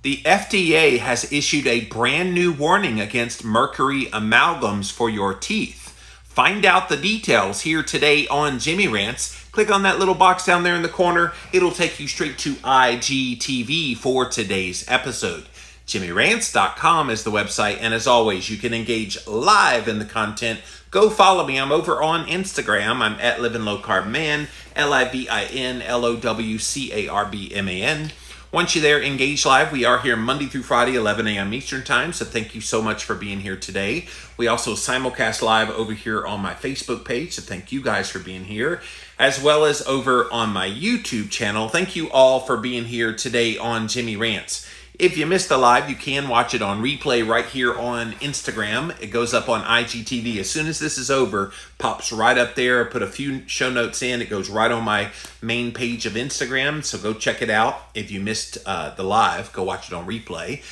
The FDA has issued a brand new warning against mercury amalgams for your teeth. Find out the details here today on Jimmy Rants. Click on that little box down there in the corner. It'll take you straight to IGTV for today's episode. JimmyRants.com is the website, and as always, you can engage live in the content. Go follow me. I'm over on Instagram. I'm at Living Low Carb Man, LIVINLOWCARBMAN. Once you're there, engage live. We are here Monday through Friday, 11 a.m. Eastern Time, so thank you so much for being here today. We also simulcast live over here on my Facebook page, so thank you guys for being here, as well as over on my YouTube channel. Thank you all for being here today on Jimmy Rants. If you missed the live, you can watch it on replay right here on Instagram. It goes up on IGTV. As soon as this is over, pops right up there. I put a few show notes in. It goes right on my main page of Instagram, so go check it out. If you missed the live, go watch it on replay.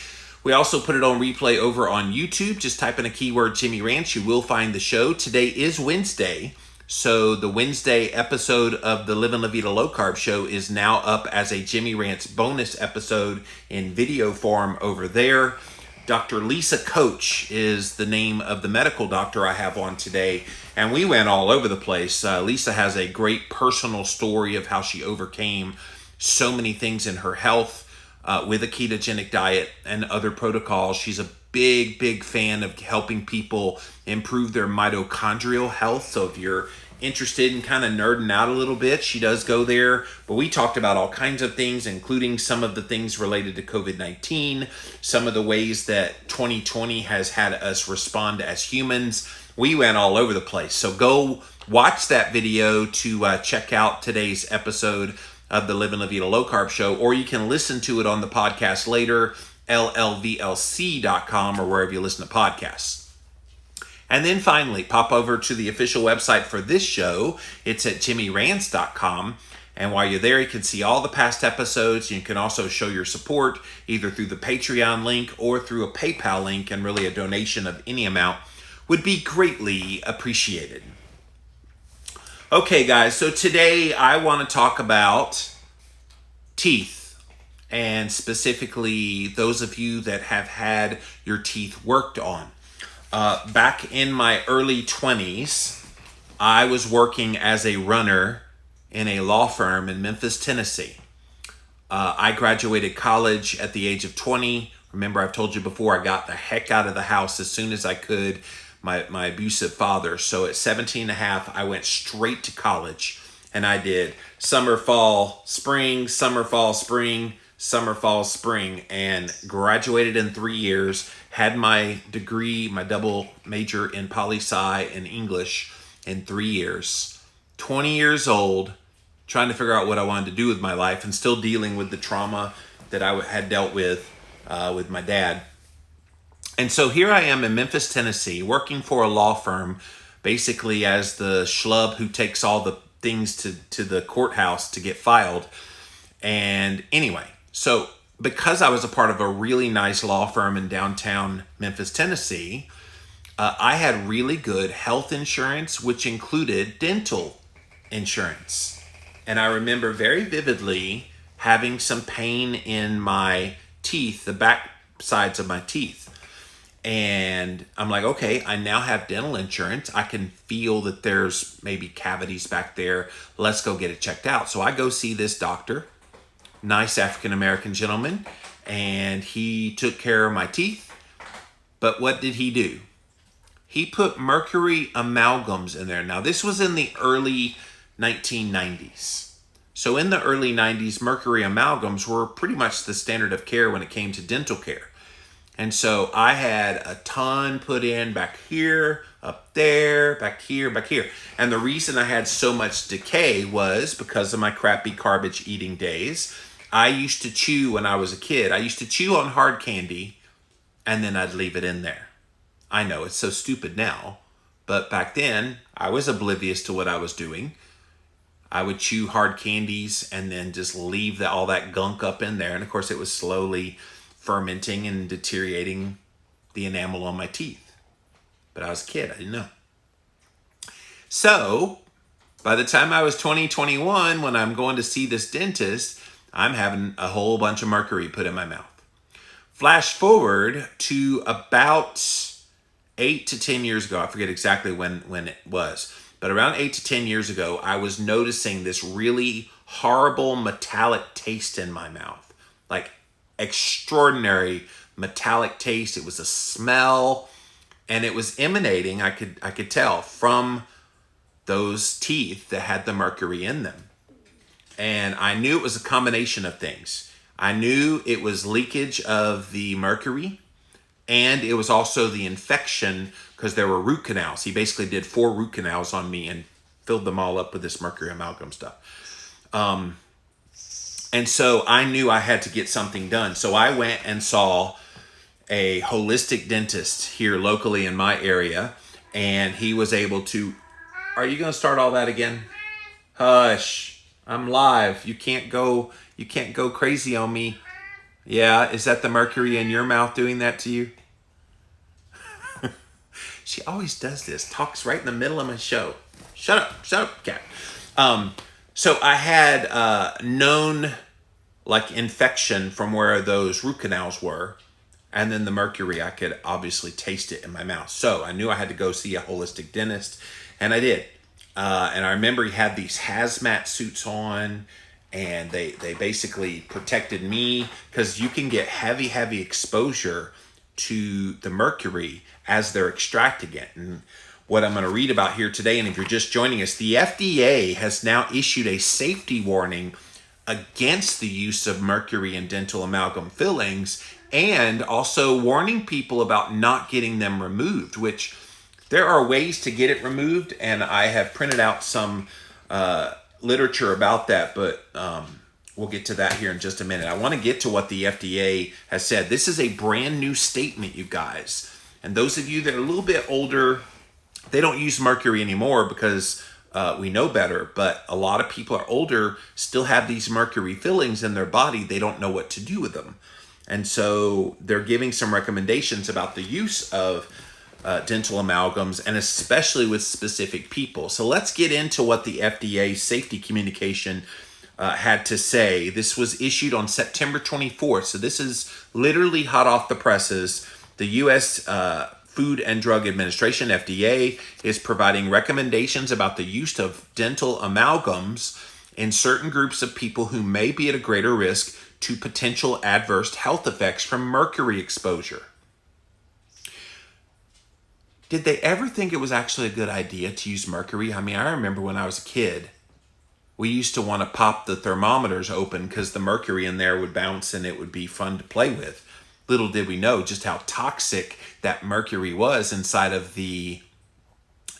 We also put it on replay over on YouTube. Just type in a keyword, Jimmy Rants. You will find the show. Today is Wednesday. So the Wednesday episode of the Living La Vida Low Carb show is now up as a Jimmy Rants bonus episode in video form over there. Dr. Lisa Coach is the name of the medical doctor I have on today, and we went all over the place. Lisa has a great personal story of how she overcame so many things in her health with a ketogenic diet and other protocols. She's a big fan of helping people improve their mitochondrial health. So if you're interested in kind of nerding out a little bit, she does go there. But we talked about all kinds of things, including some of the things related to COVID-19, some of the ways that 2020 has had us respond as humans. We went all over the place. So go watch that video to check out today's episode of the Living La Vida Low Carb show, or you can listen to it on the podcast later, llvlc.com, or wherever you listen to podcasts. And then finally, pop over to the official website for this show. It's at jimmyrants.com. And while you're there, you can see all the past episodes. You can also show your support either through the Patreon link or through a PayPal link, and really a donation of any amount would be greatly appreciated. Okay, guys, so today I want to talk about teeth. And specifically, those of you that have had your teeth worked on. Back in my early 20s, I was working as a runner in a law firm in Memphis, Tennessee. I graduated college at the age of 20. Remember, I've told you before, I got the heck out of the house as soon as I could, my abusive father. So at 17 and a half, I went straight to college. And I did summer, fall, spring, summer, fall, spring, summer, fall, spring, and graduated in 3 years, had my degree, my double major in poli-sci and English in 3 years, 20 years old, trying to figure out what I wanted to do with my life and still dealing with the trauma that I had dealt with my dad. And so here I am in Memphis, Tennessee, working for a law firm, basically as the schlub who takes all the things to the courthouse to get filed. And anyway, so because I was a part of a really nice law firm in downtown Memphis, Tennessee, I had really good health insurance, which included dental insurance. And I remember very vividly having some pain in my teeth, the back sides of my teeth. And I'm like, okay, I now have dental insurance. I can feel that there's maybe cavities back there. Let's go get it checked out. So I go see this doctor, nice African-American gentleman, and he took care of my teeth. But what did he do? He put mercury amalgams in there. Now, this was in the early 1990s. So in the early 90s, mercury amalgams were pretty much the standard of care when it came to dental care. And so I had a ton put in back here, up there, back here, back here. And the reason I had so much decay was because of my crappy garbage eating days. I used to chew when I was a kid. I used to chew on hard candy and then I'd leave it in there. I know it's so stupid now, but back then I was oblivious to what I was doing. I would chew hard candies and then just leave all that gunk up in there. And of course it was slowly fermenting and deteriorating the enamel on my teeth. But I was a kid, I didn't know. So by the time I was 20, 21, when I'm going to see this dentist, I'm having a whole bunch of mercury put in my mouth. Flash forward to about 8 to 10 years ago. I forget exactly when it was, but around 8 to 10 years ago, I was noticing this really horrible metallic taste in my mouth. Like extraordinary metallic taste. It was a smell, and it was emanating, I could tell, from those teeth that had the mercury in them. And I knew it was a combination of things. I knew it was leakage of the mercury, and it was also the infection because there were root canals. He basically did 4 root canals on me and filled them all up with this mercury amalgam stuff. And so I knew I had to get something done. So I went and saw a holistic dentist here locally in my area, and he was able to... Are you going to start all that again? Hush. I'm live. You can't go crazy on me. Yeah, is that the mercury in your mouth doing that to you? She always does this. Talks right in the middle of my show. Shut up, cat. So I had known like infection from where those root canals were, and then the mercury, I could obviously taste it in my mouth. So I knew I had to go see a holistic dentist, and I did. And I remember he had these hazmat suits on, and they basically protected me because you can get heavy exposure to the mercury as they're extracting it. And what I'm going to read about here today, and if you're just joining us, the FDA has now issued a safety warning against the use of mercury in dental amalgam fillings, and also warning people about not getting them removed, which there are ways to get it removed, and I have printed out some literature about that, but we'll get to that here in just a minute. I want to get to what the FDA has said. This is a brand new statement, you guys. And those of you that are a little bit older, they don't use mercury anymore because we know better, but a lot of people are older, still have these mercury fillings in their body. They don't know what to do with them. And so they're giving some recommendations about the use of dental amalgams, and especially with specific people. So let's get into what the FDA safety communication had to say. This was issued on September 24th. So this is literally hot off the presses. The U.S. Food and Drug Administration, FDA, is providing recommendations about the use of dental amalgams in certain groups of people who may be at a greater risk to potential adverse health effects from mercury exposure. Did they ever think it was actually a good idea to use mercury? I mean, I remember when I was a kid, we used to want to pop the thermometers open because the mercury in there would bounce and it would be fun to play with. Little did we know just how toxic that mercury was inside of the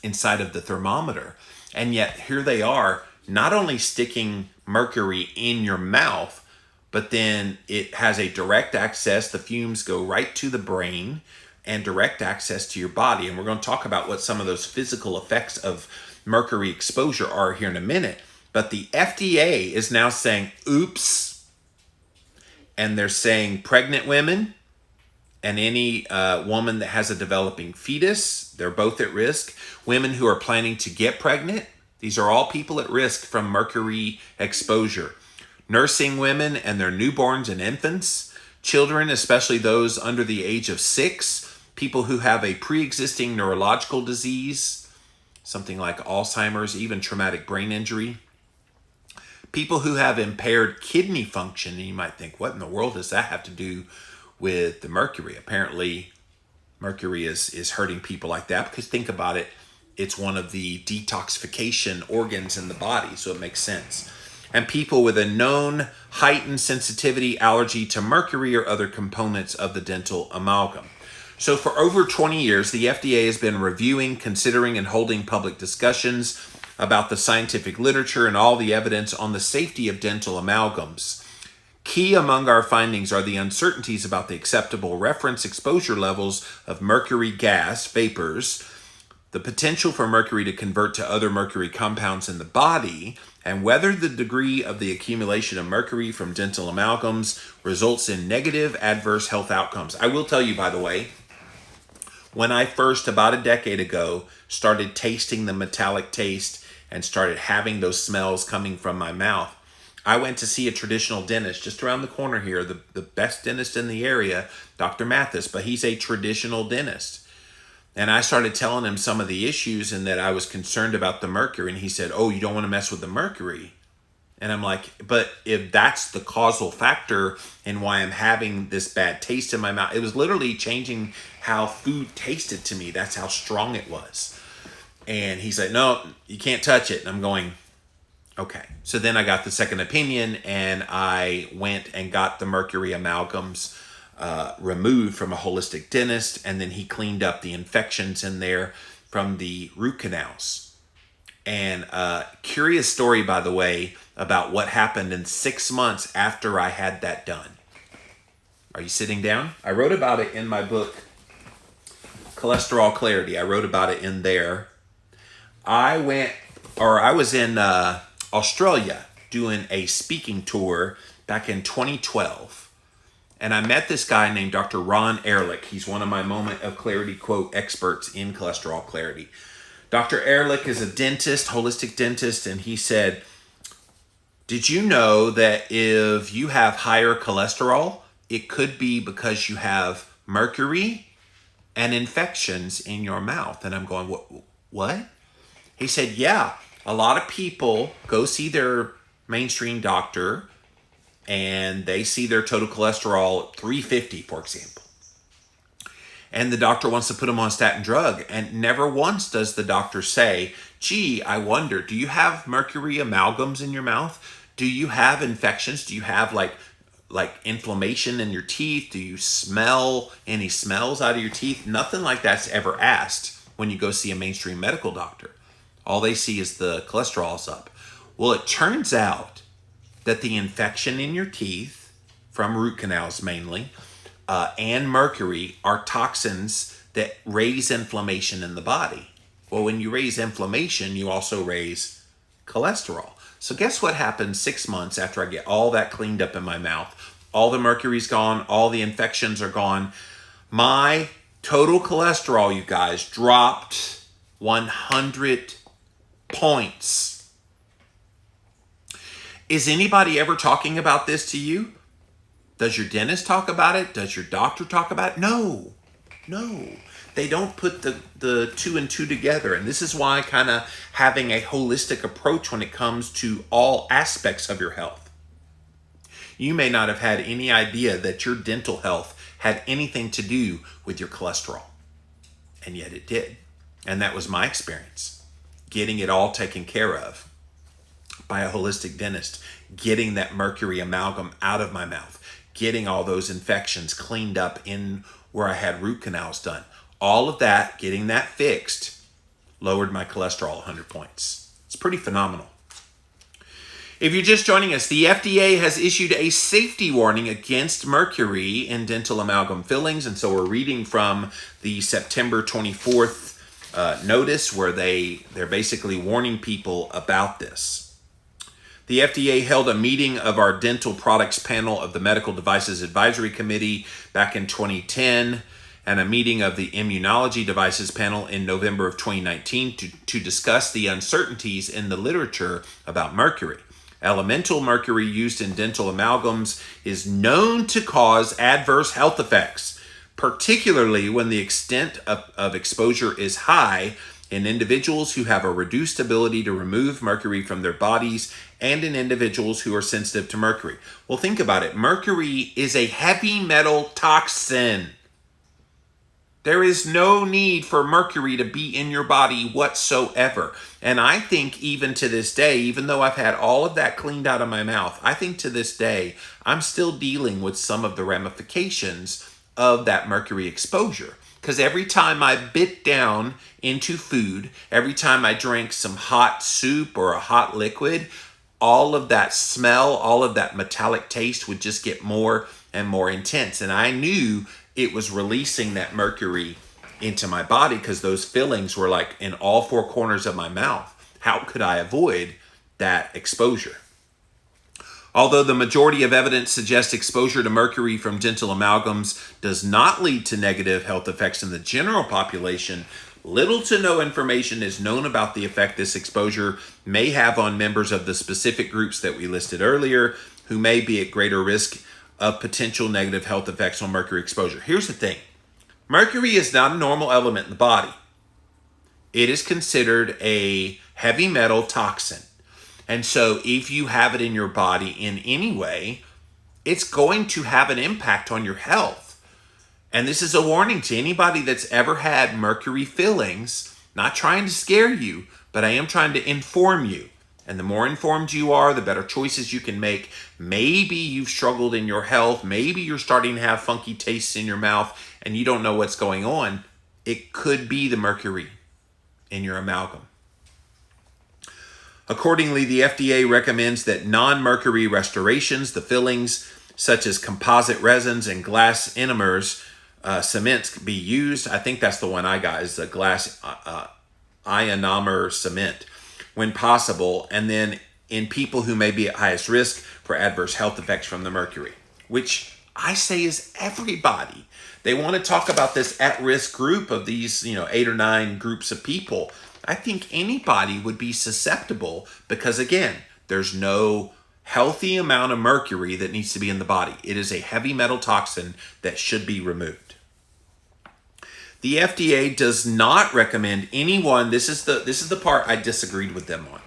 thermometer. And yet here they are, not only sticking mercury in your mouth, but then it has a direct access. The fumes go right to the brain and direct access to your body. And we're going to talk about what some of those physical effects of mercury exposure are here in a minute. But the FDA is now saying, oops. And they're saying pregnant women and any woman that has a developing fetus, they're both at risk. Women who are planning to get pregnant, these are all people at risk from mercury exposure. Nursing women and their newborns and infants, children, especially those under the age of 6, people who have a pre-existing neurological disease, something like Alzheimer's, even traumatic brain injury, people who have impaired kidney function. And you might think, what in the world does that have to do with the mercury? Apparently, mercury is hurting people like that because think about it, it's one of the detoxification organs in the body, so it makes sense. And people with a known heightened sensitivity, allergy to mercury or other components of the dental amalgam. So for over 20 years, the FDA has been reviewing, considering, and holding public discussions about the scientific literature and all the evidence on the safety of dental amalgams. Key among our findings are the uncertainties about the acceptable reference exposure levels of mercury gas, vapors, the potential for mercury to convert to other mercury compounds in the body, and whether the degree of the accumulation of mercury from dental amalgams results in negative adverse health outcomes. I will tell you, by the way, when I first, about a decade ago, started tasting the metallic taste and started having those smells coming from my mouth, I went to see a traditional dentist just around the corner here, the best dentist in the area, Dr. Mathis, but he's a traditional dentist. And I started telling him some of the issues and that I was concerned about the mercury. And he said, oh, you don't want to mess with the mercury. And I'm like, but if that's the causal factor in why I'm having this bad taste in my mouth, it was literally changing how food tasted to me. That's how strong it was. And he's like, no, you can't touch it. And I'm going, okay. So then I got the second opinion and I went and got the mercury amalgams removed from a holistic dentist. And then he cleaned up the infections in there from the root canals. And curious story, by the way, about what happened in 6 months after I had that done. Are you sitting down? I wrote about it in my book, Cholesterol Clarity. I wrote about it in there. I was in Australia doing a speaking tour back in 2012. And I met this guy named Dr. Ron Ehrlich. He's one of my Moment of Clarity quote experts in cholesterol clarity. Dr. Ehrlich is a dentist, holistic dentist, and he said, did you know that if you have higher cholesterol, it could be because you have mercury and infections in your mouth? And I'm going, what? He said, yeah, a lot of people go see their mainstream doctor and they see their total cholesterol at 350, for example. And the doctor wants to put them on a statin drug. And never once does the doctor say, gee, I wonder, do you have mercury amalgams in your mouth? Do you have infections? Do you have like inflammation in your teeth? Do you smell any smells out of your teeth? Nothing like that's ever asked when you go see a mainstream medical doctor. All they see is the cholesterol's up. Well, it turns out that the infection in your teeth, from root canals mainly, and mercury are toxins that raise inflammation in the body. Well, when you raise inflammation, you also raise cholesterol. So guess what happens 6 months after I get all that cleaned up in my mouth? All the mercury's gone, all the infections are gone. My total cholesterol, you guys, dropped 100 points. Is anybody ever talking about this to you? Does your dentist talk about it? Does your doctor talk about it? No. They don't put the two and two together. And this is why kind of having a holistic approach when it comes to all aspects of your health. You may not have had any idea that your dental health had anything to do with your cholesterol. And yet it did. And that was my experience. Getting it all taken care of by a holistic dentist. Getting that mercury amalgam out of my mouth. Getting all those infections cleaned up in where I had root canals done. All of that, getting that fixed, lowered my cholesterol 100 points. It's pretty phenomenal. If you're just joining us, the FDA has issued a safety warning against mercury in dental amalgam fillings. And so we're reading from the September 24th notice where they're basically warning people about this. The FDA held a meeting of our dental products panel of the Medical Devices Advisory Committee back in 2010 and a meeting of the Immunology Devices panel in November of 2019 to discuss the uncertainties in the literature about mercury. Elemental mercury used in dental amalgams is known to cause adverse health effects, particularly when the extent of exposure is high in individuals who have a reduced ability to remove mercury from their bodies and in individuals who are sensitive to mercury. Well, think about it. Mercury is a heavy metal toxin. There is no need for mercury to be in your body whatsoever. And I think even to this day, even though I've had all of that cleaned out of my mouth, I think to this day, I'm still dealing with some of the ramifications of that mercury exposure. Because every time I bit down into food, every time I drank some hot soup or a hot liquid, all of that smell, all of that metallic taste would just get more and more intense. And I knew it was releasing that mercury into my body because those fillings were like in all four corners of my mouth. How could I avoid that exposure? Although the majority of evidence suggests exposure to mercury from dental amalgams does not lead to negative health effects in the general population, Little to no information is known about the effect this exposure may have on members of the specific groups that we listed earlier, who may be at greater risk of potential negative health effects on mercury exposure. Here's the thing. Mercury is not a normal element in the body. It is considered a heavy metal toxin. And so if you have it in your body in any way, it's going to have an impact on your health. And this is a warning to anybody that's ever had mercury fillings. Not trying to scare you, but I am trying to inform you. And the more informed you are, the better choices you can make. Maybe you've struggled in your health. Maybe you're starting to have funky tastes in your mouth and you don't know what's going on. It could be the mercury in your amalgam. Accordingly, the FDA recommends that non-mercury restorations, the fillings such as composite resins and glass enomers, cements, be used. I think that's the one I got, is the glass ionomer cement when possible, and then in people who may be at highest risk for adverse health effects from the mercury, which I say is everybody. They want to talk about this at-risk group of these, 8 or 9 groups of people. I think anybody would be susceptible because, again, there's no healthy amount of mercury that needs to be in the body. It is a heavy metal toxin that should be removed. The FDA does not recommend anyone, this is the part I disagreed with them on.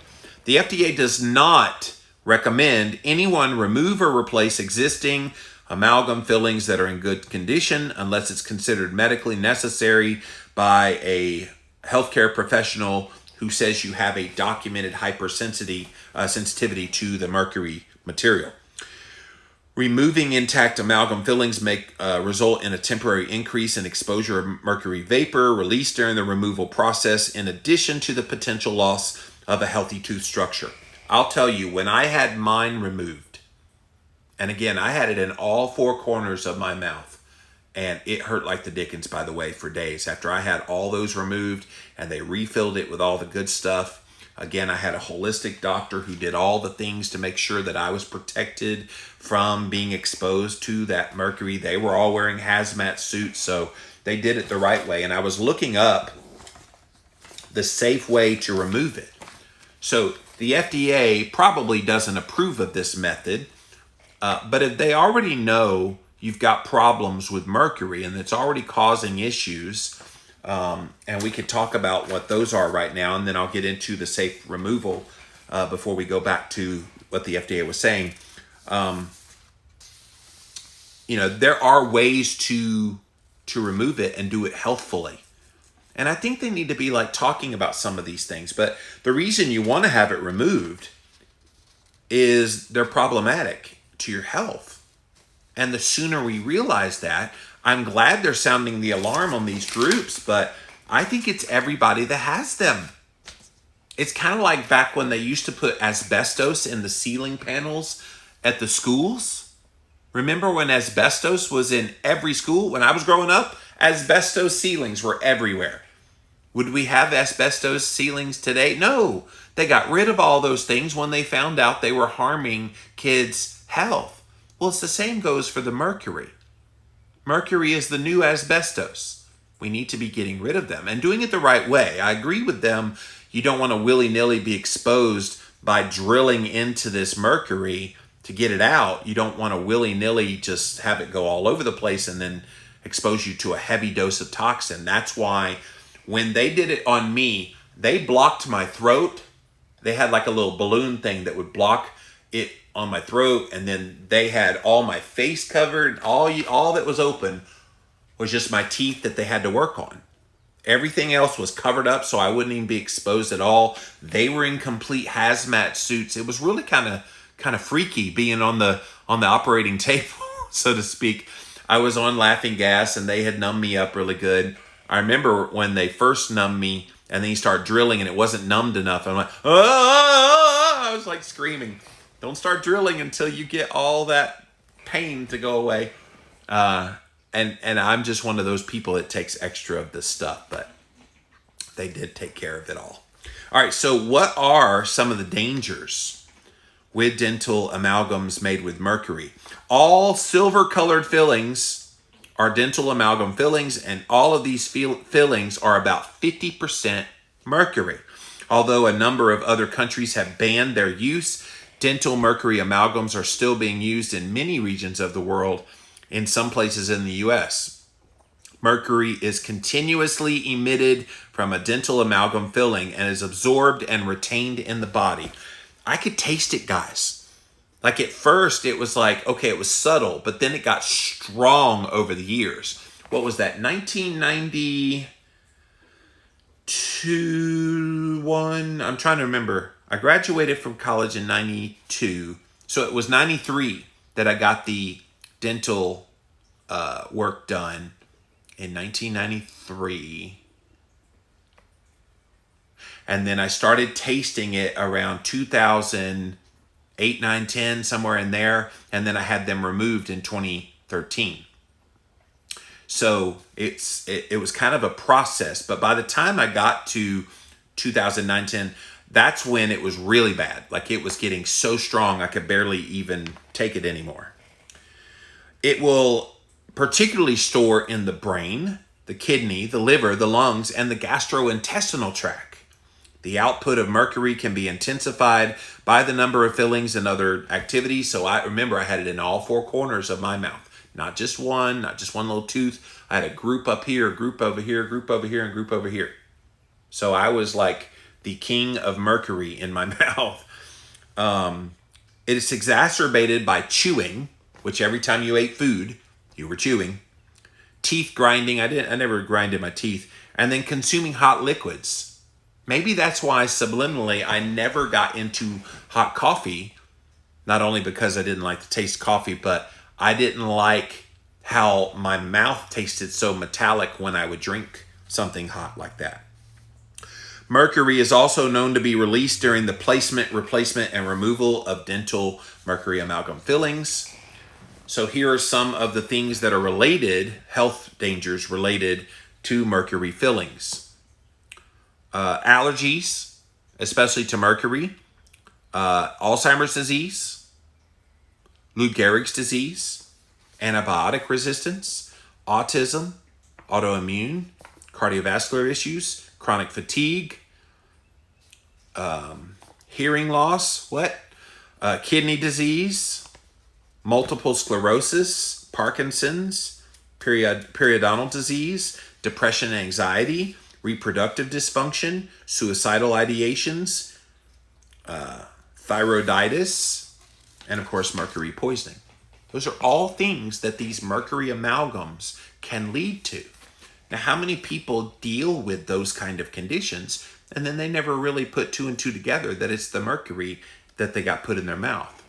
The FDA does not recommend anyone remove or replace existing amalgam fillings that are in good condition unless it's considered medically necessary by a healthcare professional who says you have a documented sensitivity to the mercury material. Removing intact amalgam fillings may result in a temporary increase in exposure of mercury vapor released during the removal process, in addition to the potential loss of a healthy tooth structure. I'll tell you, when I had mine removed, and again, I had it in all 4 corners of my mouth, and it hurt like the dickens, by the way, for days. After I had all those removed and they refilled it with all the good stuff, again, I had a holistic doctor who did all the things to make sure that I was protected from being exposed to that mercury. They were all wearing hazmat suits, so they did it the right way. And I was looking up the safe way to remove it. So the FDA probably doesn't approve of this method, but if they already know you've got problems with mercury and it's already causing issues, and we could talk about what those are right now, and then I'll get into the safe removal before we go back to what the FDA was saying. There are ways to remove it and do it healthfully. And I think they need to be talking about some of these things. But the reason you want to have it removed is they're problematic to your health. And the sooner we realize that, I'm glad they're sounding the alarm on these groups, but I think it's everybody that has them. It's kind of like back when they used to put asbestos in the ceiling panels at the schools. Remember when asbestos was in every school? When I was growing up, asbestos ceilings were everywhere. Would we have asbestos ceilings today? No. They got rid of all those things when they found out they were harming kids' health. Well, it's the same goes for the mercury. Mercury is the new asbestos. We need to be getting rid of them and doing it the right way. I agree with them. You don't want to willy-nilly be exposed by drilling into this mercury to get it out. You don't want to willy-nilly just have it go all over the place and then expose you to a heavy dose of toxin. That's why when they did it on me, they blocked my throat. They had like a little balloon thing that would block it on my throat, and then they had all my face covered. All that was open was just my teeth that they had to work on. Everything else was covered up, so I wouldn't even be exposed at all. They were in complete hazmat suits. It was really kind of freaky being on the operating table, so to speak. I was on laughing gas, and they had numbed me up really good. I remember when they first numbed me, and then you start drilling, and it wasn't numbed enough. I'm like, I was like screaming. Don't start drilling until you get all that pain to go away. And I'm just one of those people that takes extra of this stuff, but they did take care of it all. All right, so what are some of the dangers with dental amalgams made with mercury? All silver-colored fillings are dental amalgam fillings, and all of these fillings are about 50% mercury. Although a number of other countries have banned their use, dental mercury amalgams are still being used in many regions of the world, in some places in the US. Mercury is continuously emitted from a dental amalgam filling and is absorbed and retained in the body. I could taste it, guys. Like at first it was like, okay, it was subtle, but then it got strong over the years. What was that? 1992, one? I'm trying to remember. I graduated from college in 92. So it was 93 that I got the dental work done in 1993. And then I started tasting it around 2008, 9, 10, somewhere in there. And then I had them removed in 2013. So it was kind of a process. But by the time I got to 2009, 10, that's when it was really bad. Like it was getting so strong I could barely even take it anymore. It will particularly store in the brain, the kidney, the liver, the lungs, and the gastrointestinal tract. The output of mercury can be intensified by the number of fillings and other activities. So I remember I had it in all four corners of my mouth. Not just one little tooth. I had a group up here, a group over here, a group over here, and a group over here. So I was like the king of mercury in my mouth. It is exacerbated by chewing, which every time you ate food, you were chewing. Teeth grinding. I never grinded my teeth. And then consuming hot liquids. Maybe that's why subliminally I never got into hot coffee. Not only because I didn't like the taste of coffee, but I didn't like how my mouth tasted so metallic when I would drink something hot like that. Mercury is also known to be released during the placement, replacement, and removal of dental mercury amalgam fillings. So here are some of the things that are related, health dangers related to mercury fillings. Allergies, especially to mercury, Alzheimer's disease, Lou Gehrig's disease, antibiotic resistance, autism, autoimmune, cardiovascular issues, chronic fatigue, hearing loss, kidney disease, multiple sclerosis, Parkinson's, periodontal disease, depression and anxiety, reproductive dysfunction, suicidal ideations, thyroiditis, and of course mercury poisoning. Those are all things that these mercury amalgams can lead to. Now, how many people deal with those kind of conditions and then they never really put two and two together that it's the mercury that they got put in their mouth?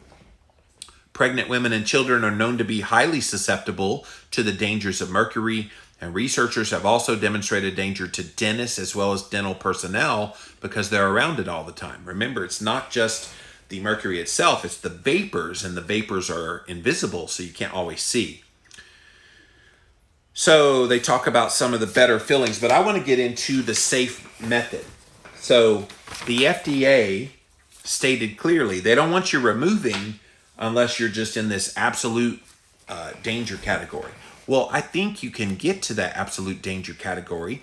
Pregnant women and children are known to be highly susceptible to the dangers of mercury, and researchers have also demonstrated danger to dentists as well as dental personnel because they're around it all the time. Remember, it's not just the mercury itself, it's the vapors, and the vapors are invisible, so you can't always see. So they talk about some of the better fillings, but I want to get into the safe method. So the FDA stated clearly they don't want you removing unless you're just in this absolute danger category. Well, I think you can get to that absolute danger category.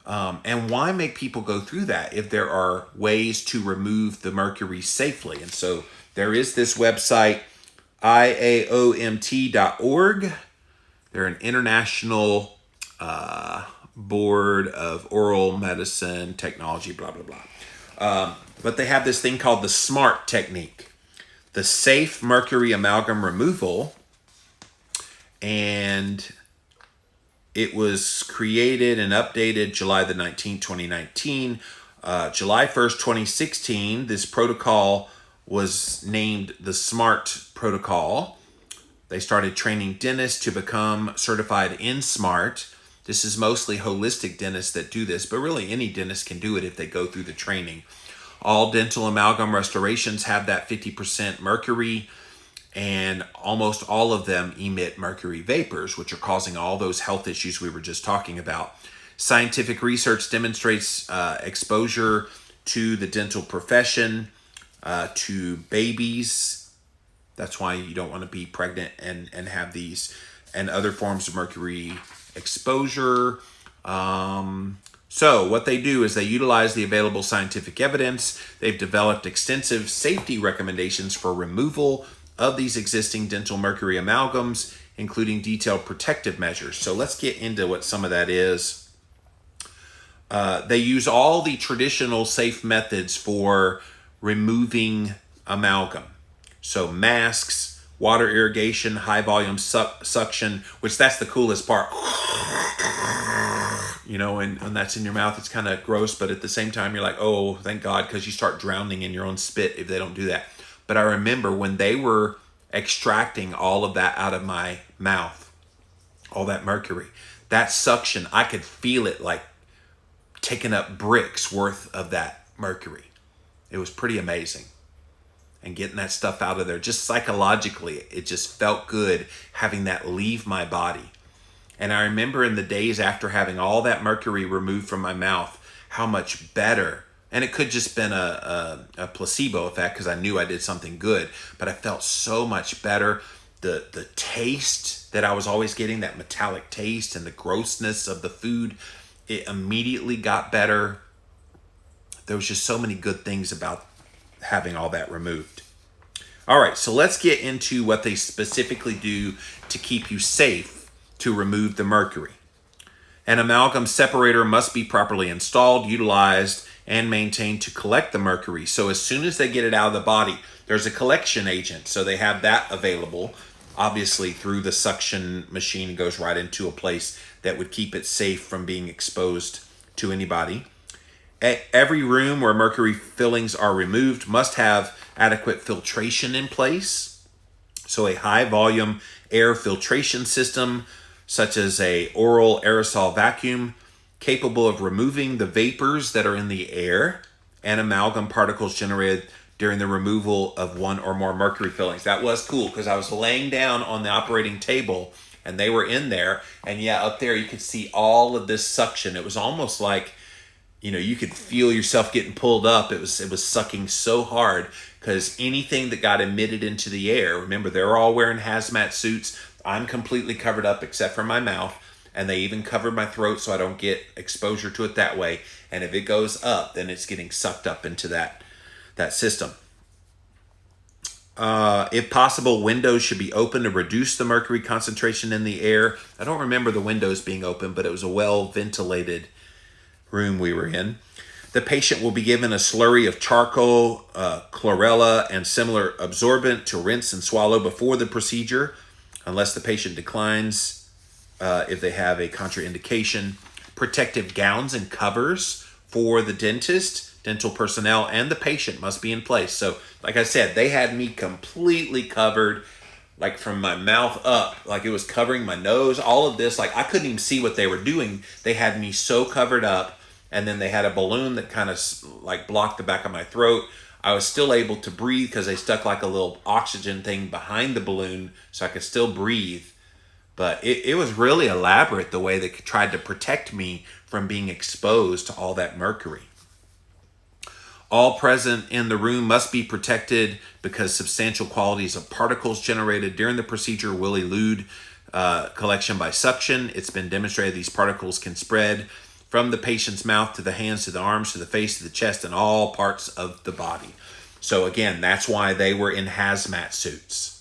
And why make people go through that if there are ways to remove the mercury safely? And so there is this website, IAOMT.org. They're an international board of oral medicine technology, blah, blah, blah. But they have this thing called the SMART technique, the safe mercury amalgam removal. And it was created and updated July the 19th, 2019. July 1st, 2016, this protocol was named the SMART protocol. They started training dentists to become certified in SMART. This is mostly holistic dentists that do this, but really any dentist can do it if they go through the training. All dental amalgam restorations have that 50% mercury, and almost all of them emit mercury vapors, which are causing all those health issues we were just talking about. Scientific research demonstrates exposure to the dental profession, to babies. That's why you don't want to be pregnant and have these. and other forms of mercury exposure. So what they do is they utilize the available scientific evidence. They've developed extensive safety recommendations for removal of these existing dental mercury amalgams, including detailed protective measures. So let's get into what some of that is. They use all the traditional safe methods for removing amalgam. So masks, water irrigation, high volume suction, which that's the coolest part. You know, and that's in your mouth, it's kind of gross, but at the same time, you're like, oh, thank God, because you start drowning in your own spit if they don't do that. But I remember when they were extracting all of that out of my mouth, all that mercury, that suction, I could feel it like taking up bricks worth of that mercury. It was pretty amazing. And getting that stuff out of there, just psychologically, it just felt good having that leave my body. And I remember in the days after having all that mercury removed from my mouth, how much better, and it could just been a placebo effect because I knew I did something good, but I felt so much better. The taste that I was always getting, that metallic taste and the grossness of the food, it immediately got better. There was just so many good things about having all that removed. All right, so let's get into what they specifically do to keep you safe to remove the mercury. An amalgam separator must be properly installed, utilized, and maintained to collect the mercury. So as soon as they get it out of the body, there's a collection agent. So they have that available. Obviously, through the suction machine, it goes right into a place that would keep it safe from being exposed to anybody. Every room where mercury fillings are removed must have adequate filtration in place. So a high volume air filtration system, such as a oral aerosol vacuum, capable of removing the vapors that are in the air and amalgam particles generated during the removal of one or more mercury fillings. That was cool because I was laying down on the operating table and they were in there, and yeah, up there you could see all of this suction. It was almost like, you know, you could feel yourself getting pulled up. It was sucking so hard because anything that got emitted into the air, remember, they're all wearing hazmat suits. I'm completely covered up except for my mouth, and they even covered my throat so I don't get exposure to it that way. And if it goes up, then it's getting sucked up into that system. If possible, windows should be open to reduce the mercury concentration in the air. I don't remember the windows being open, but it was a well-ventilated room we were in. The patient will be given a slurry of charcoal, chlorella, and similar absorbent to rinse and swallow before the procedure, unless the patient declines if they have a contraindication. Protective gowns and covers for the dentist, dental personnel, and the patient must be in place. So, like I said, they had me completely covered, like from my mouth up, like it was covering my nose, all of this. Like I couldn't even see what they were doing. They had me so covered up, and then they had a balloon that kind of like blocked the back of my throat. I was still able to breathe because they stuck like a little oxygen thing behind the balloon so I could still breathe. But it was really elaborate the way they tried to protect me from being exposed to all that mercury. All present in the room must be protected because substantial quantities of particles generated during the procedure will elude collection by suction. It's been demonstrated these particles can spread from the patient's mouth to the hands, to the arms, to the face, to the chest, and all parts of the body. So again, that's why they were in hazmat suits.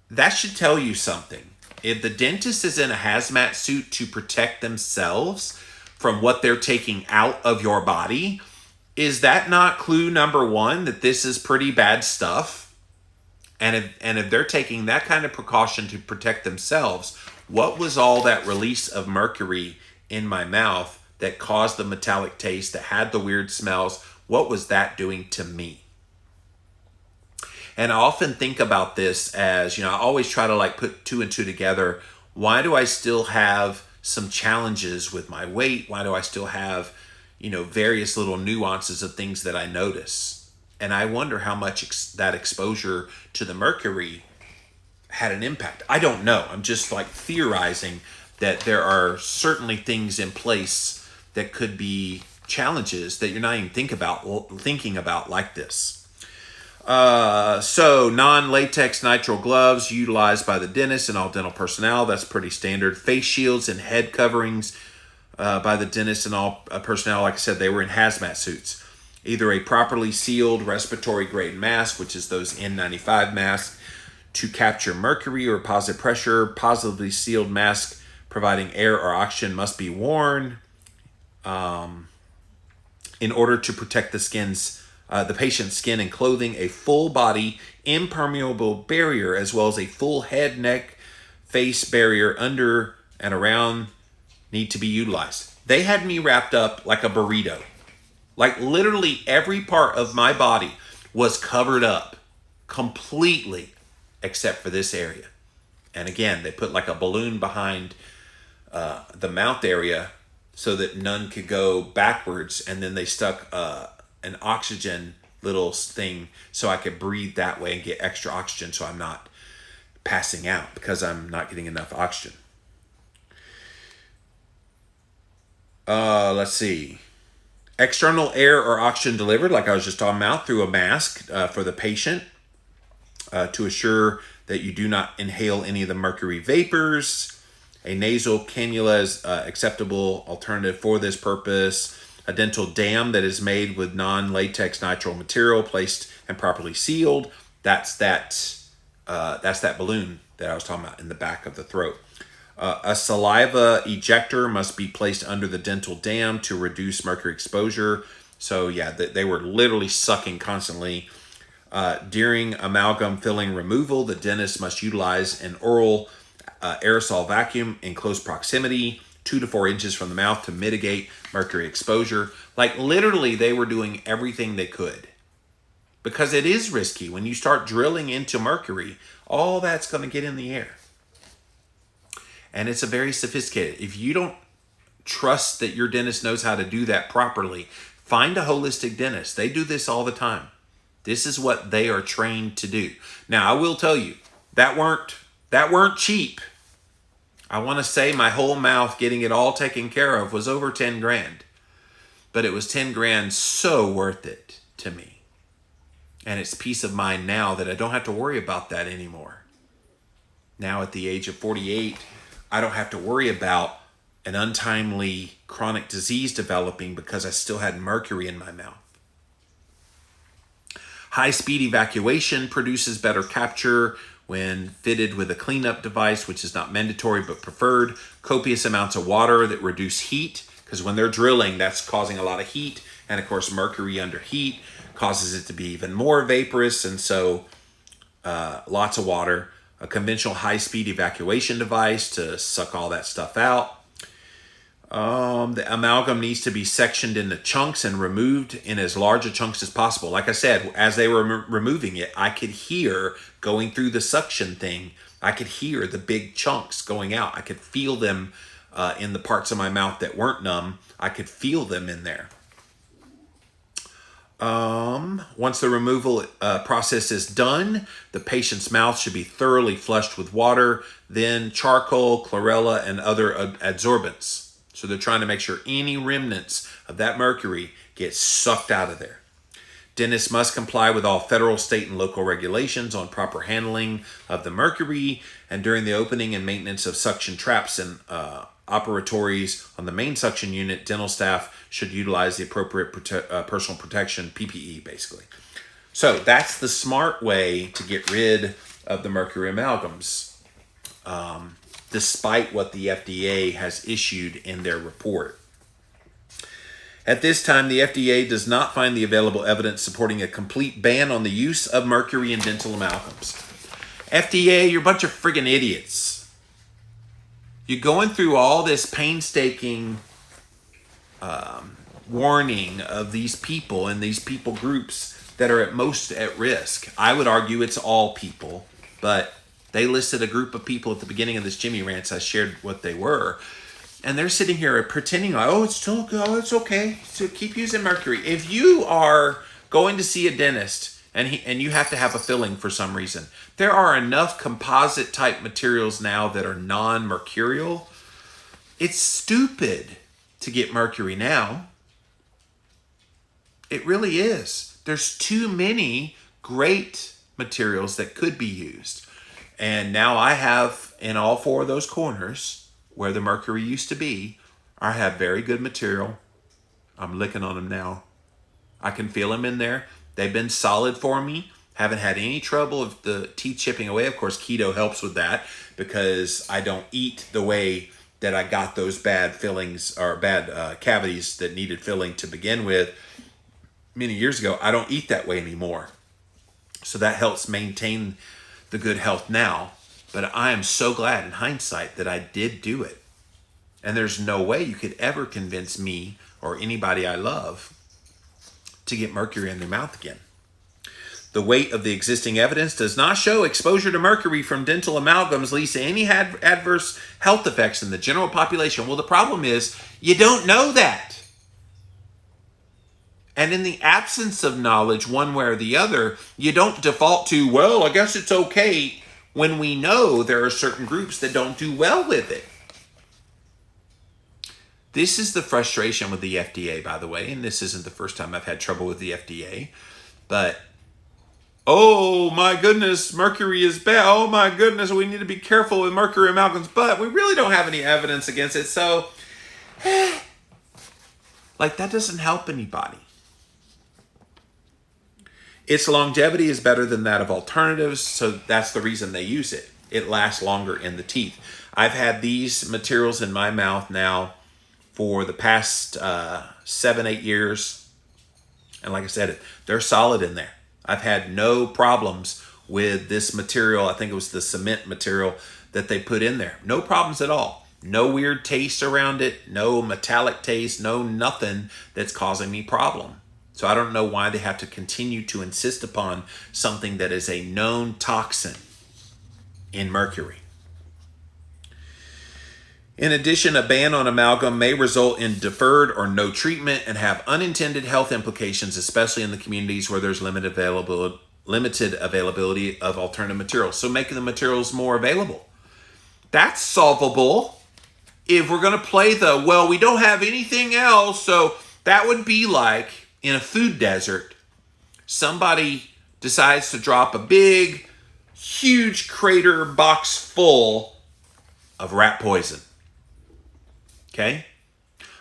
That should tell you something. If the dentist is in a hazmat suit to protect themselves from what they're taking out of your body, is that not clue number one that this is pretty bad stuff? And if they're taking that kind of precaution to protect themselves, what was all that release of mercury in my mouth that caused the metallic taste, that had the weird smells? What was that doing to me? And I often think about this as, I always try to like put two and two together. Why do I still have some challenges with my weight? Why do I still have, various little nuances of things that I notice? And I wonder how much that exposure to the mercury had an impact. I don't know. I'm just like theorizing that there are certainly things in place that could be challenges that you're not even thinking about like this. So non-latex nitrile gloves utilized by the dentist and all dental personnel. That's pretty standard. Face shields and head coverings by the dentist and all personnel. Like I said, they were in hazmat suits. Either a properly sealed respiratory grade mask, which is those N95 masks, to capture mercury or positive pressure. Positively sealed mask providing air or oxygen must be worn in order to protect the patient's skin and clothing. A full body impermeable barrier as well as a full head, neck, face barrier under and around need to be utilized. They had me wrapped up like a burrito. Like literally every part of my body was covered up completely except for this area. And again, they put like a balloon behind the mouth area so that none could go backwards. And then they stuck an oxygen little thing so I could breathe that way and get extra oxygen so I'm not passing out because I'm not getting enough oxygen. Let's see. External air or oxygen delivered, like I was just talking about, through a mask for the patient to assure that you do not inhale any of the mercury vapors. A nasal cannula is acceptable alternative for this purpose. A dental dam that is made with non-latex nitrile material placed and properly sealed. That's that balloon that I was talking about in the back of the throat. A saliva ejector must be placed under the dental dam to reduce mercury exposure. So yeah, they were literally sucking constantly. During amalgam filling removal, the dentist must utilize an oral aerosol vacuum in close proximity, 2 to 4 inches from the mouth to mitigate mercury exposure. Like literally they were doing everything they could. Because it is risky when you start drilling into mercury, all that's going to get in the air. And it's a very sophisticated. If you don't trust that your dentist knows how to do that properly, find a holistic dentist. They do this all the time. This is what they are trained to do. Now, I will tell you, that weren't cheap. I want to say my whole mouth, getting it all taken care of, was over 10 grand. But it was 10 grand so worth it to me. And it's peace of mind now that I don't have to worry about that anymore. Now at the age of 48, I don't have to worry about an untimely chronic disease developing because I still had mercury in my mouth. High-speed evacuation produces better capture when fitted with a cleanup device, which is not mandatory but preferred. Copious amounts of water that reduce heat, because when they're drilling, that's causing a lot of heat. And of course, mercury under heat causes it to be even more vaporous, and so lots of water. A conventional high-speed evacuation device to suck all that stuff out. The amalgam needs to be sectioned into chunks and removed in as large a chunks as possible. Like I said, as they were removing it, I could hear going through the suction thing. I could hear the big chunks going out. I could feel them in the parts of my mouth that weren't numb. I could feel them in there. Once the removal process is done, the patient's mouth should be thoroughly flushed with water, then charcoal, chlorella, and other adsorbents. So they're trying to make sure any remnants of that mercury get sucked out of there. Dentists must comply with all federal, state, and local regulations on proper handling of the mercury, and during the opening and maintenance of suction traps and operatories on the main suction unit, dental staff should utilize the appropriate personal protection, PPE, basically. So that's the smart way to get rid of the mercury amalgams, despite what the FDA has issued in their report. At this time, the FDA does not find the available evidence supporting a complete ban on the use of mercury in dental amalgams. FDA, you're a bunch of friggin' idiots. You're going through all this painstaking warning of these people and these people groups that are at most at risk. I would argue it's all people, but they listed a group of people at the beginning of this Jimmy Rants. I shared what they were. And they're sitting here pretending, oh, it's still good, oh, it's okay, so keep using mercury. If you are going to see a dentist and you have to have a filling for some reason, there are enough composite type materials now that are non-mercurial. It's stupid to get mercury now. It really is. There's too many great materials that could be used. And now I have, in all 4 of those corners where the mercury used to be, I have very good material. I'm licking on them now. I can feel them in there. They've been solid for me. Haven't had any trouble with the teeth chipping away. Of course, keto helps with that because I don't eat the way that I got those bad fillings or bad cavities that needed filling to begin with many years ago. I don't eat that way anymore. So that helps maintain the good health now. But I am so glad in hindsight that I did do it. And there's no way you could ever convince me or anybody I love to get mercury in their mouth again. The weight of the existing evidence does not show exposure to mercury from dental amalgams leads to any adverse health effects in the general population. Well, the problem is you don't know that. And in the absence of knowledge, one way or the other, you don't default to, well, I guess it's okay, when we know there are certain groups that don't do well with it. This is the frustration with the FDA, by the way, and this isn't the first time I've had trouble with the FDA, but oh my goodness, mercury is bad. Oh my goodness, we need to be careful with mercury amalgams, but we really don't have any evidence against it. So, like, that doesn't help anybody. Its longevity is better than that of alternatives, so that's the reason they use it. It lasts longer in the teeth. I've had these materials in my mouth now for the past 7-8 years. And like I said, they're solid in there. I've had no problems with this material. I think it was the cement material that they put in there. No problems at all. No weird taste around it. No metallic taste. No nothing that's causing me problem. So I don't know why they have to continue to insist upon something that is a known toxin in mercury. In addition, a ban on amalgam may result in deferred or no treatment and have unintended health implications, especially in the communities where there's limited availability of alternative materials. So making the materials more available. That's solvable. If we're going to play the, well, we don't have anything else, so that would be like in a food desert, somebody decides to drop a big, huge crater box full of rat poison. Okay?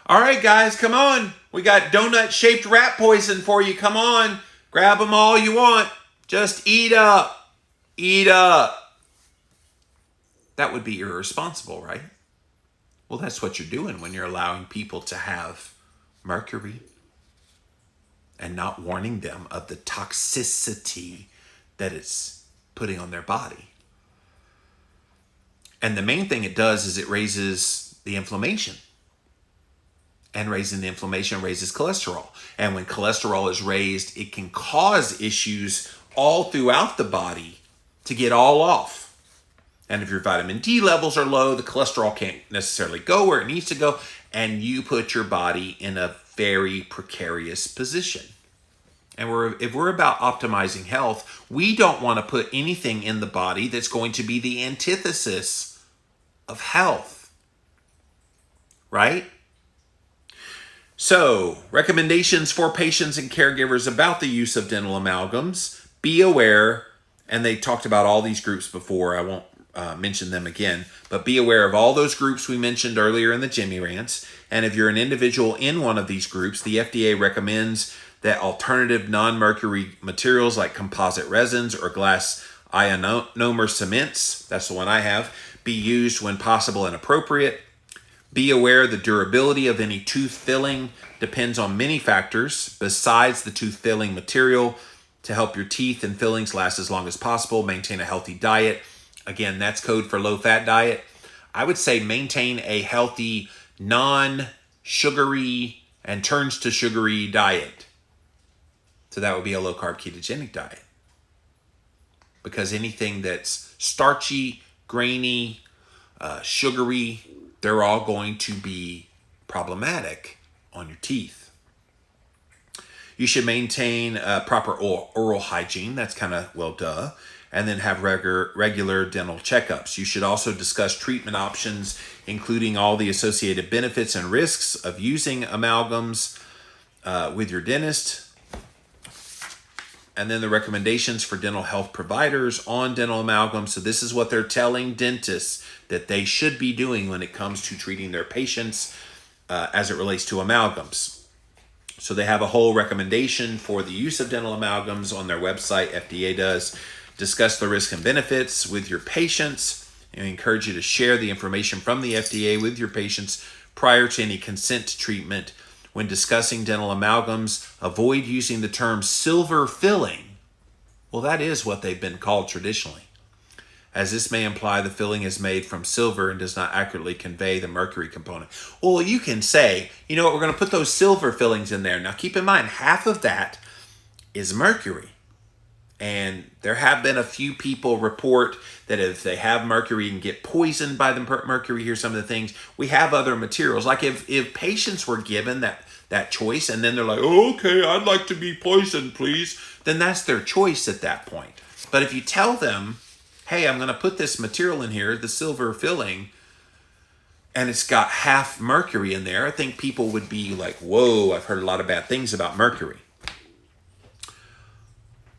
All right, guys, come on. We got donut-shaped rat poison for you. Come on. Grab them all you want. Just eat up. Eat up. That would be irresponsible, right? Well, that's what you're doing when you're allowing people to have mercury and not warning them of the toxicity that it's putting on their body. And the main thing it does is it raises the inflammation. And raising the inflammation raises cholesterol. And when cholesterol is raised, it can cause issues all throughout the body to get all off. And if your vitamin D levels are low, the cholesterol can't necessarily go where it needs to go, and you put your body in a very precarious position. And if we're about optimizing health, we don't want to put anything in the body that's going to be the antithesis of health. Right? So, recommendations for patients and caregivers about the use of dental amalgams. Be aware, and they talked about all these groups before, I won't mention them again, but be aware of all those groups we mentioned earlier in the Jimmy Rants. And if you're an individual in one of these groups, the FDA recommends that alternative non-mercury materials like composite resins or glass ionomer cements, that's the one I have, be used when possible and appropriate. Be aware the durability of any tooth filling depends on many factors besides the tooth filling material. To help your teeth and fillings last as long as possible, maintain a healthy diet. Again, that's code for low-fat diet. I would say maintain a healthy, non-sugary and turns to sugary diet. So that would be a low-carb ketogenic diet. Because anything that's starchy, grainy, sugary, they're all going to be problematic on your teeth. You should maintain proper oral hygiene. That's kind of, well, duh. And then have regular dental checkups. You should also discuss treatment options, including all the associated benefits and risks of using amalgams with your dentist. And then the recommendations for dental health providers on dental amalgams. So this is what they're telling dentists that they should be doing when it comes to treating their patients as it relates to amalgams. So they have a whole recommendation for the use of dental amalgams on their website. FDA does. Discuss the risks and benefits with your patients. And I encourage you to share the information from the FDA with your patients prior to any consent to treatment. When discussing dental amalgams, avoid using the term silver filling. Well, that is what they've been called traditionally, as this may imply the filling is made from silver and does not accurately convey the mercury component. Well, you can say, you know what, we're going to put those silver fillings in there. Now, keep in mind, half of that is mercury. And there have been a few people report that if they have mercury and get poisoned by the mercury, here's some of the things. We have other materials. Like if patients were given that choice and then they're like, oh, okay, I'd like to be poisoned, please. Then that's their choice at that point. But if you tell them, hey, I'm going to put this material in here, the silver filling, and it's got half mercury in there, I think people would be like, whoa, I've heard a lot of bad things about mercury.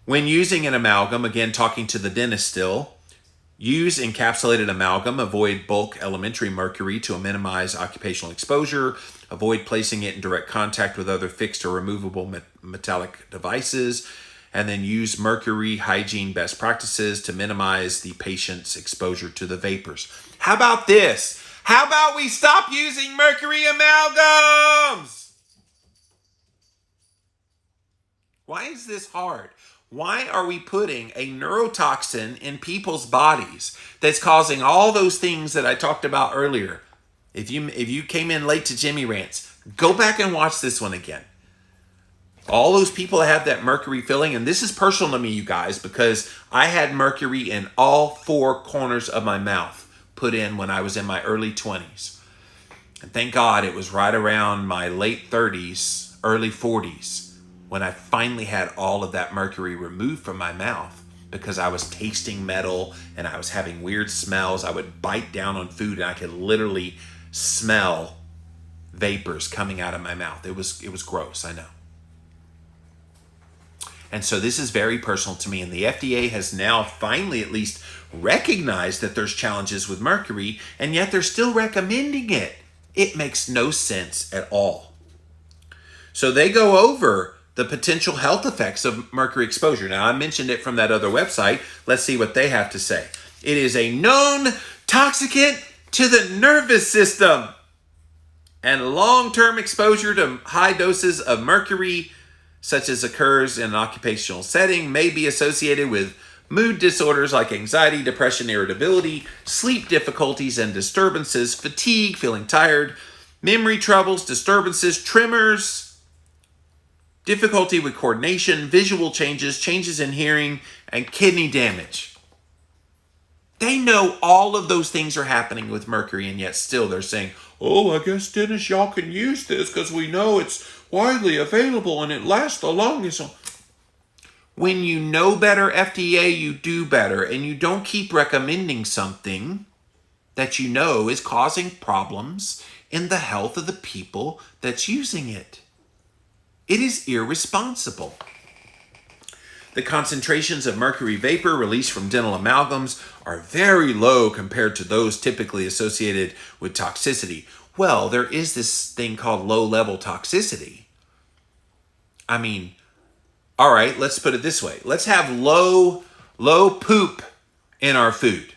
When using an amalgam, again, talking to the dentist still, use encapsulated amalgam. Avoid bulk elementary mercury to minimize occupational exposure. Avoid placing it in direct contact with other fixed or removable metallic devices. And then use mercury hygiene best practices to minimize the patient's exposure to the vapors. How about this? How about we stop using mercury amalgams? Why is this hard? Why are we putting a neurotoxin in people's bodies that's causing all those things that I talked about earlier? If you came in late to Jimmy Rants, go back and watch this one again. All those people that have that mercury filling, and this is personal to me, you guys, because I had mercury in all four corners of my mouth put in when I was in my early 20s. And thank God it was right around my late 30s, early 40s, when I finally had all of that mercury removed from my mouth, because I was tasting metal and I was having weird smells. I would bite down on food and I could literally smell vapors coming out of my mouth. It was gross, I know. And so this is very personal to me. And the FDA has now finally at least recognized that there's challenges with mercury, and yet they're still recommending it. It makes no sense at all. So they go over the potential health effects of mercury exposure. Now, I mentioned it from that other website. Let's see what they have to say. It is a known toxicant to the nervous system, and long-term exposure to high doses of mercury, such as occurs in an occupational setting, may be associated with mood disorders like anxiety, depression, irritability, sleep difficulties and disturbances, fatigue, feeling tired, memory troubles, disturbances, tremors, difficulty with coordination, visual changes, changes in hearing, and kidney damage. They know all of those things are happening with mercury, and yet still they're saying, oh, I guess, Dennis, y'all can use this because we know it's widely available and it lasts the longest. When you know better, FDA, you do better, and you don't keep recommending something that you know is causing problems in the health of the people that's using it. It is irresponsible. The concentrations of mercury vapor released from dental amalgams are very low compared to those typically associated with toxicity. Well, there is this thing called low-level toxicity. I mean, all right, let's put it this way. Let's have low poop in our food,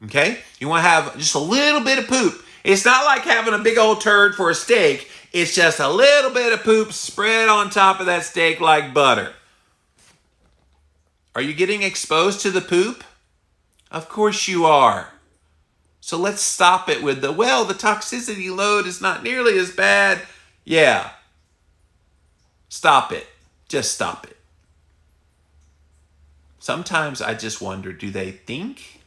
okay? You want to have just a little bit of poop. It's not like having a big old turd for a steak. It's just a little bit of poop spread on top of that steak like butter. Are you getting exposed to the poop? Of course you are. So let's stop it with the toxicity load is not nearly as bad. Yeah. Stop it. Just stop it. Sometimes I just wonder, do they think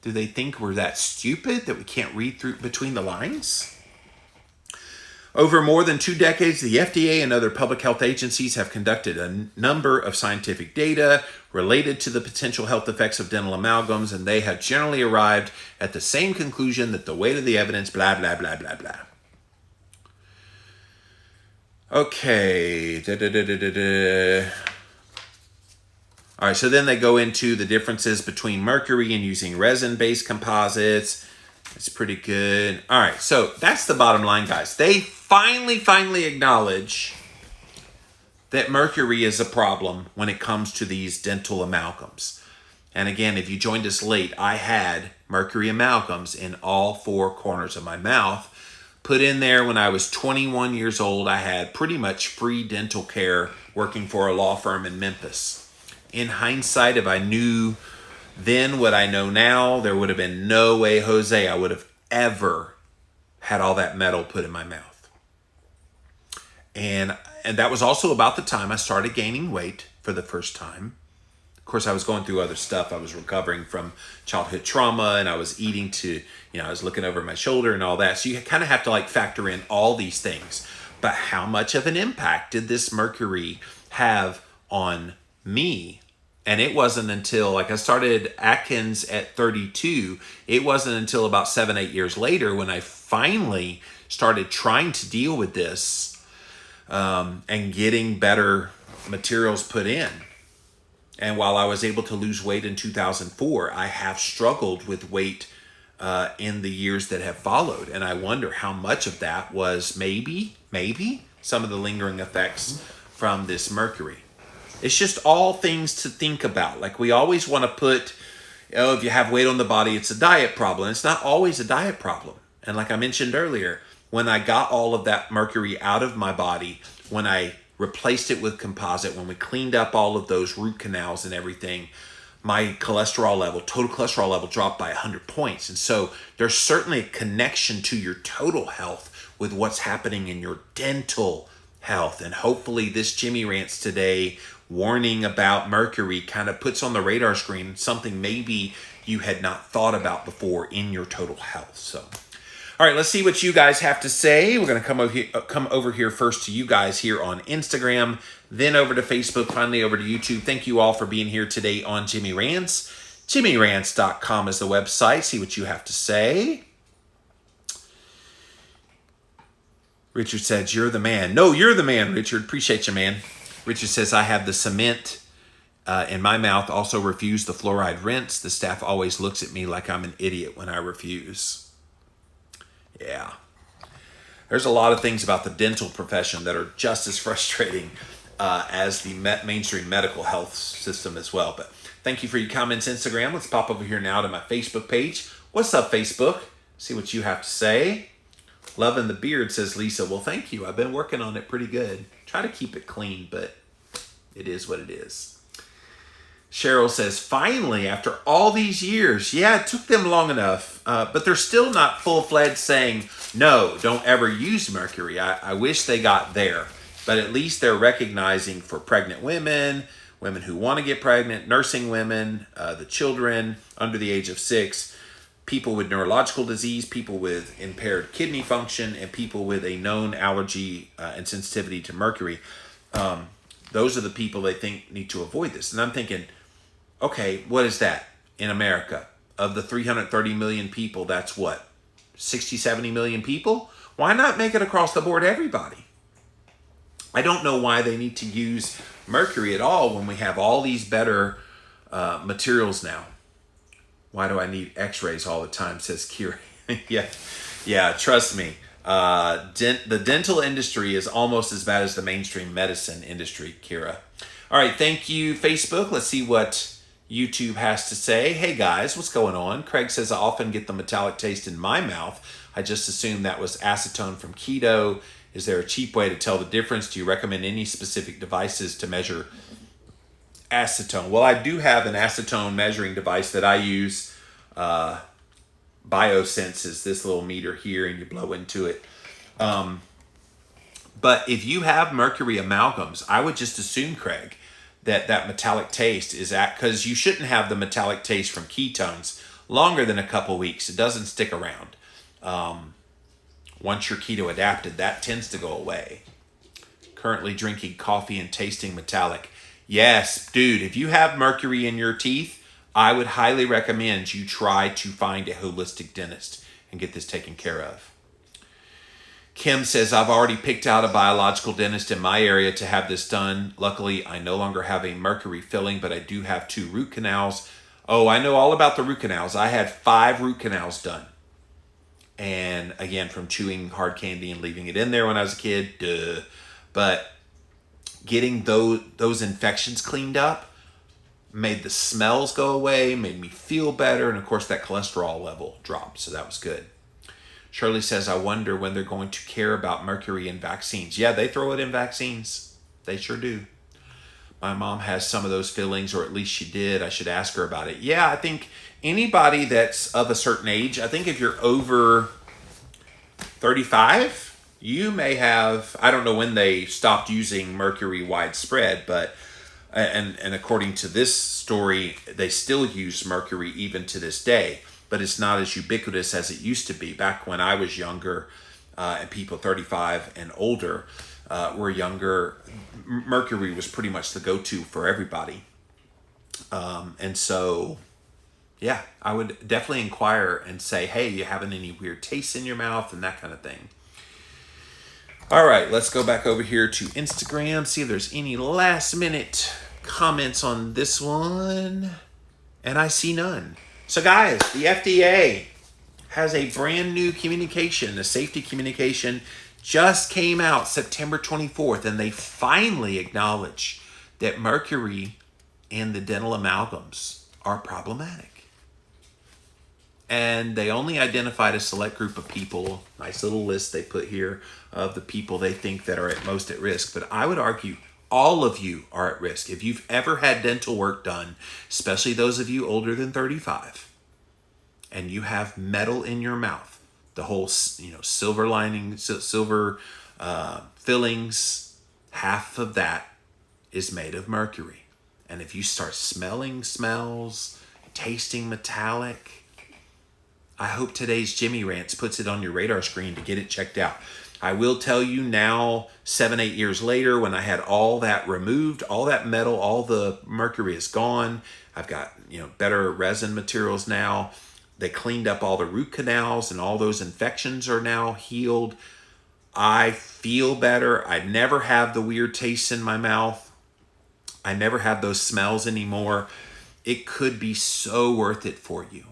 we're that stupid that we can't read through between the lines? Over more than 2 decades, the FDA and other public health agencies have conducted a number of scientific data related to the potential health effects of dental amalgams, and they have generally arrived at the same conclusion that the weight of the evidence, blah, blah, blah, blah, blah. Okay. All right, so then they go into the differences between mercury and using resin-based composites. It's pretty good. All right, so that's the bottom line, guys. They finally acknowledge that mercury is a problem when it comes to these dental amalgams. And again, if you joined us late, I had mercury amalgams in all four corners of my mouth. Put in there when I was 21 years old. I had pretty much free dental care working for a law firm in Memphis. In hindsight, if I knew then what I know now, there would have been no way, Jose, I would have ever had all that metal put in my mouth. And that was also about the time I started gaining weight for the first time. Of course, I was going through other stuff. I was recovering from childhood trauma, and I was eating to, I was looking over my shoulder and all that. So you kind of have to like factor in all these things. But how much of an impact did this mercury have on me? And it wasn't until, like, I started Atkins at 32. It wasn't until about 7-8 years later when I finally started trying to deal with this and getting better materials put in. And while I was able to lose weight in 2004, I have struggled with weight in the years that have followed. And I wonder how much of that was maybe some of the lingering effects from this mercury. It's just all things to think about. Like, we always want to put, if you have weight on the body, it's a diet problem. It's not always a diet problem. And like I mentioned earlier, when I got all of that mercury out of my body, when I replaced it with composite, when we cleaned up all of those root canals and everything, my total cholesterol level dropped by 100 points. And so there's certainly a connection to your total health with what's happening in your dental health. And hopefully this Jimmy Rants today warning about mercury kind of puts on the radar screen something maybe you had not thought about before in your total health. So, all right, let's see what you guys have to say. We're going to come over here first to you guys here on Instagram, then over to Facebook, finally over to YouTube. Thank you all for being here today on Jimmy Rants. JimmyRants.com is the website. See what you have to say. Richard says, you're the man. No, you're the man, Richard. Appreciate you, man. Richard says, I have the cement in my mouth, also refuse the fluoride rinse. The staff always looks at me like I'm an idiot when I refuse. Yeah. There's a lot of things about the dental profession that are just as frustrating as the mainstream medical health system as well. But thank you for your comments, Instagram. Let's pop over here now to my Facebook page. What's up, Facebook? See what you have to say. Loving the beard, says Lisa. Well, thank you. I've been working on it pretty good. Try to keep it clean, but it is what it is. Cheryl says, finally, after all these years, yeah, it took them long enough, but they're still not full-fledged saying, no, don't ever use mercury. I wish they got there, but at least they're recognizing for pregnant women, women who want to get pregnant, nursing women, the children under the age of 6, people with neurological disease, people with impaired kidney function, and people with a known allergy and sensitivity to mercury. Those are the people they think need to avoid this. And I'm thinking, okay, what is that in America? Of the 330 million people, that's what? 60, 70 million people? Why not make it across the board everybody? I don't know why they need to use mercury at all when we have all these better materials now. Why do I need x-rays all the time, says Kira. yeah, trust me. The dental industry is almost as bad as the mainstream medicine industry, Kira. All right, thank you, Facebook. Let's see what YouTube has to say. Hey, guys, what's going on? Craig says, I often get the metallic taste in my mouth. I just assumed that was acetone from keto. Is there a cheap way to tell the difference? Do you recommend any specific devices to measure acetone? Well, I do have an acetone measuring device that I use. BioSense is this little meter here, and you blow into it. But if you have mercury amalgams, I would just assume, Craig, that metallic taste is because you shouldn't have the metallic taste from ketones longer than a couple weeks. It doesn't stick around. Once you're keto adapted, that tends to go away. Currently drinking coffee and tasting metallic. Yes, dude, if you have mercury in your teeth, I would highly recommend you try to find a holistic dentist and get this taken care of. Kim says, I've already picked out a biological dentist in my area to have this done. Luckily, I no longer have a mercury filling, but I do have 2 root canals. Oh, I know all about the root canals. I had 5 root canals done. And again, from chewing hard candy and leaving it in there when I was a kid. Duh. But getting those infections cleaned up made the smells go away, made me feel better. And of course, that cholesterol level dropped. So that was good. Shirley says, I wonder when they're going to care about mercury in vaccines. Yeah, they throw it in vaccines. They sure do. My mom has some of those fillings, or at least she did. I should ask her about it. Yeah, I think anybody that's of a certain age, I think if you're over 35, you may have, I don't know when they stopped using mercury widespread, but, and according to this story, they still use mercury even to this day. But it's not as ubiquitous as it used to be. Back when I was younger, and people 35 and older were younger, mercury was pretty much the go-to for everybody. And so, yeah, I would definitely inquire and say, hey, you having any weird tastes in your mouth and that kind of thing. All right, let's go back over here to Instagram, see if there's any last-minute comments on this one. And I see none. So guys, the FDA has a brand new communication, a safety communication, just came out September 24th, and they finally acknowledge that mercury in the dental amalgams are problematic. And they only identified a select group of people, nice little list they put here of the people they think that are at most at risk. But I would argue all of you are at risk. If you've ever had dental work done, especially those of you older than 35, and you have metal in your mouth, the whole, silver lining, silver fillings, half of that is made of mercury. And if you start smelling smells, tasting metallic, I hope today's Jimmy Rants puts it on your radar screen to get it checked out. I will tell you now, 7-8 years later, when I had all that removed, all that metal, all the mercury is gone. I've got, better resin materials now. They cleaned up all the root canals and all those infections are now healed. I feel better. I never have the weird taste in my mouth. I never have those smells anymore. It could be so worth it for you,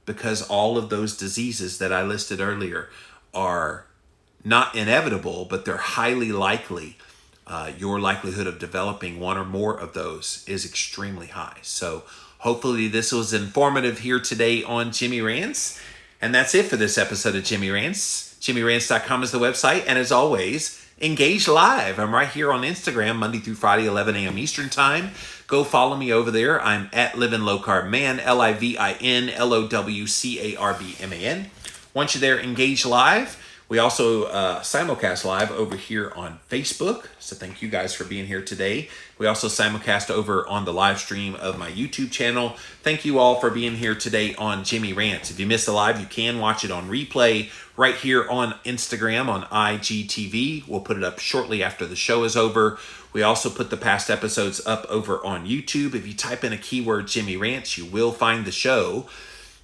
because all of those diseases that I listed earlier are not inevitable, but they're highly likely. Your likelihood of developing one or more of those is extremely high. So hopefully this was informative here today on Jimmy Rants. And that's it for this episode of Jimmy Rants. JimmyRants.com is the website. And as always, engage live. I'm right here on Instagram, Monday through Friday, 11 a.m. Eastern time. Go follow me over there. I'm at Living Low Carb Man, LIVINLOWCARBMAN. Once you're there, engage live. We also simulcast live over here on Facebook. So thank you guys for being here today. We also simulcast over on the live stream of my YouTube channel. Thank you all for being here today on Jimmy Rants. If you missed the live, you can watch it on replay right here on Instagram on IGTV. We'll put it up shortly after the show is over. We also put the past episodes up over on YouTube. If you type in a keyword Jimmy Rants, you will find the show.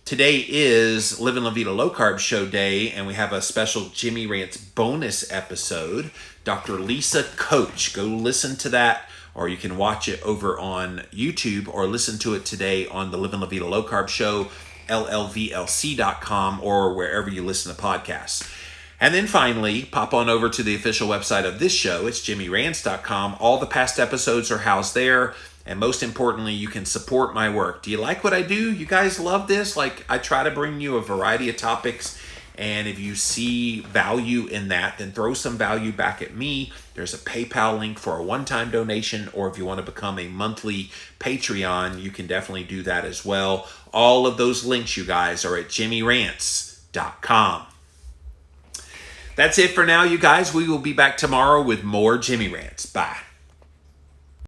Today is Living La Vida Low Carb Show Day, and we have a special Jimmy Rants bonus episode. Dr. Lisa Coach. Go listen to that, or you can watch it over on YouTube, or listen to it today on the Living La Vida Low Carb Show, LLVLC.com, or wherever you listen to podcasts. And then finally, pop on over to the official website of this show. It's JimmyRants.com. All the past episodes are housed there. And most importantly, you can support my work. Do you like what I do? You guys love this? I try to bring you a variety of topics. And if you see value in that, then throw some value back at me. There's a PayPal link for a one-time donation. Or if you want to become a monthly Patreon, you can definitely do that as well. All of those links, you guys, are at JimmyRants.com. That's it for now, you guys. We will be back tomorrow with more Jimmy Rants. Bye.